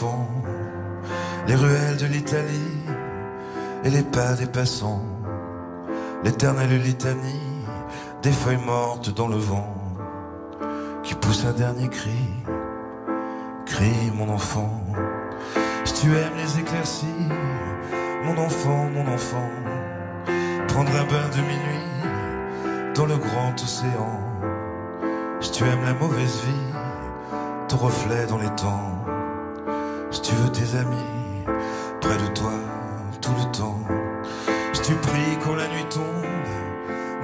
enfant, les ruelles de l'Italie et les pas des passants, l'éternelle litanie des feuilles mortes dans le vent, qui pousse un dernier cri, crie mon enfant. Si tu aimes les éclaircies, mon enfant, prendre un bain de minuit dans le grand océan. Si tu aimes la mauvaise vie, ton reflet dans les temps. Si tu veux tes amis près de toi tout le temps. Si tu pries quand la nuit tombe,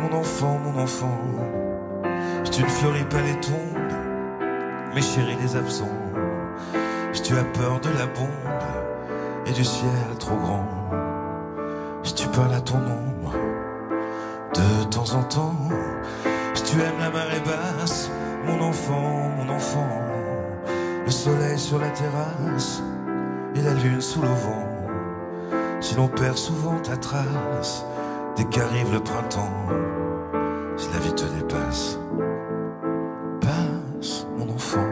mon enfant. Si tu ne fleuris pas les tombes, mes chéris les absents. Si tu as peur de la bombe et du ciel trop grand. Si tu parles à ton ombre de temps en temps. Si tu aimes la marée basse, mon enfant, le soleil sur la terrasse et la lune sous le vent. Si l'on perd souvent ta trace dès qu'arrive le printemps, si la vie te dépasse, passe mon enfant.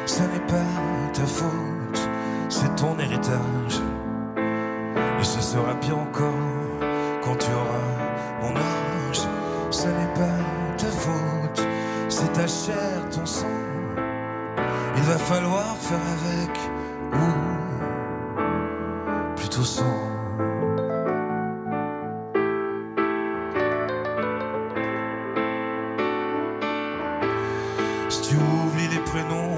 Ça n'est pas ta faute, c'est ton héritage. Et ce sera pire encore quand tu auras mon âge. Ça n'est pas ta faute, c'est ta chair, ton sang. Il va falloir faire avec, ou plutôt sans. Si tu oublies les prénoms,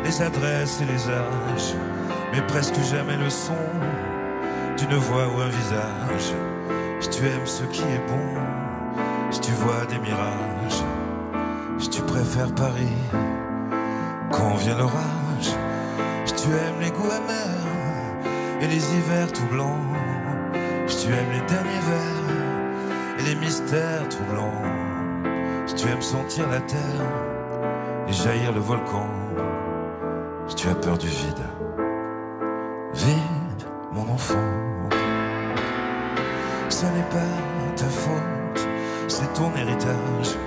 les adresses et les âges, mais presque jamais le son d'une voix ou un visage. Si tu aimes ce qui est bon, si tu vois des mirages, si tu préfères Paris quand vient l'orage, si tu aimes les goûts amers et les hivers tout blancs, si tu aimes les derniers vers et les mystères troublants, si tu aimes sentir la terre et jaillir le volcan, si tu as peur du vide, vide mon enfant. Ça n'est pas ta faute, c'est ton héritage.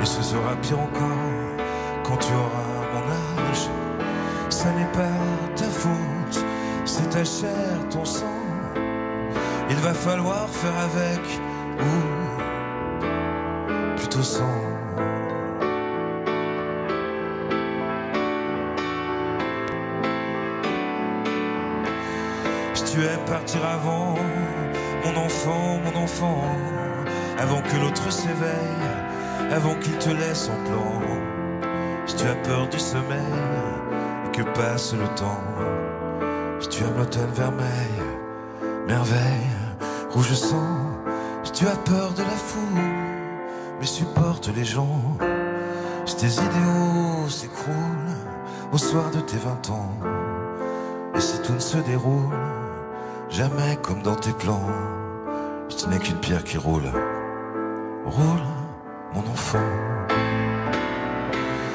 Et ce sera pire encore quand tu auras mon âge. Ça n'est pas ta faute, c'est ta chair, ton sang. Il va falloir faire avec, ou plutôt sans. Si tu aimes partir avant, mon enfant, avant que l'autre s'éveille, avant qu'il te laisse en plan. Si tu as peur du sommeil et que passe le temps, si tu aimes l'automne vermeil, merveille, rouge sang, si tu as peur de la foule, mais supporte les gens, si tes idéaux s'écroulent au soir de tes 20 ans, et si tout ne se déroule jamais comme dans tes plans, si tu n'es qu'une pierre qui roule, roule mon enfant.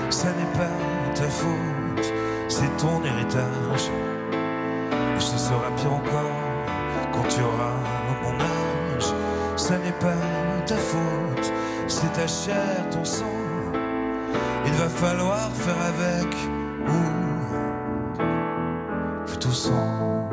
Ça n'est pas ta faute, c'est ton héritage. Et ce sera pire encore quand tu auras mon âge. Ça n'est pas ta faute, c'est ta chair, ton sang. Il va falloir faire avec, ou plutôt sans.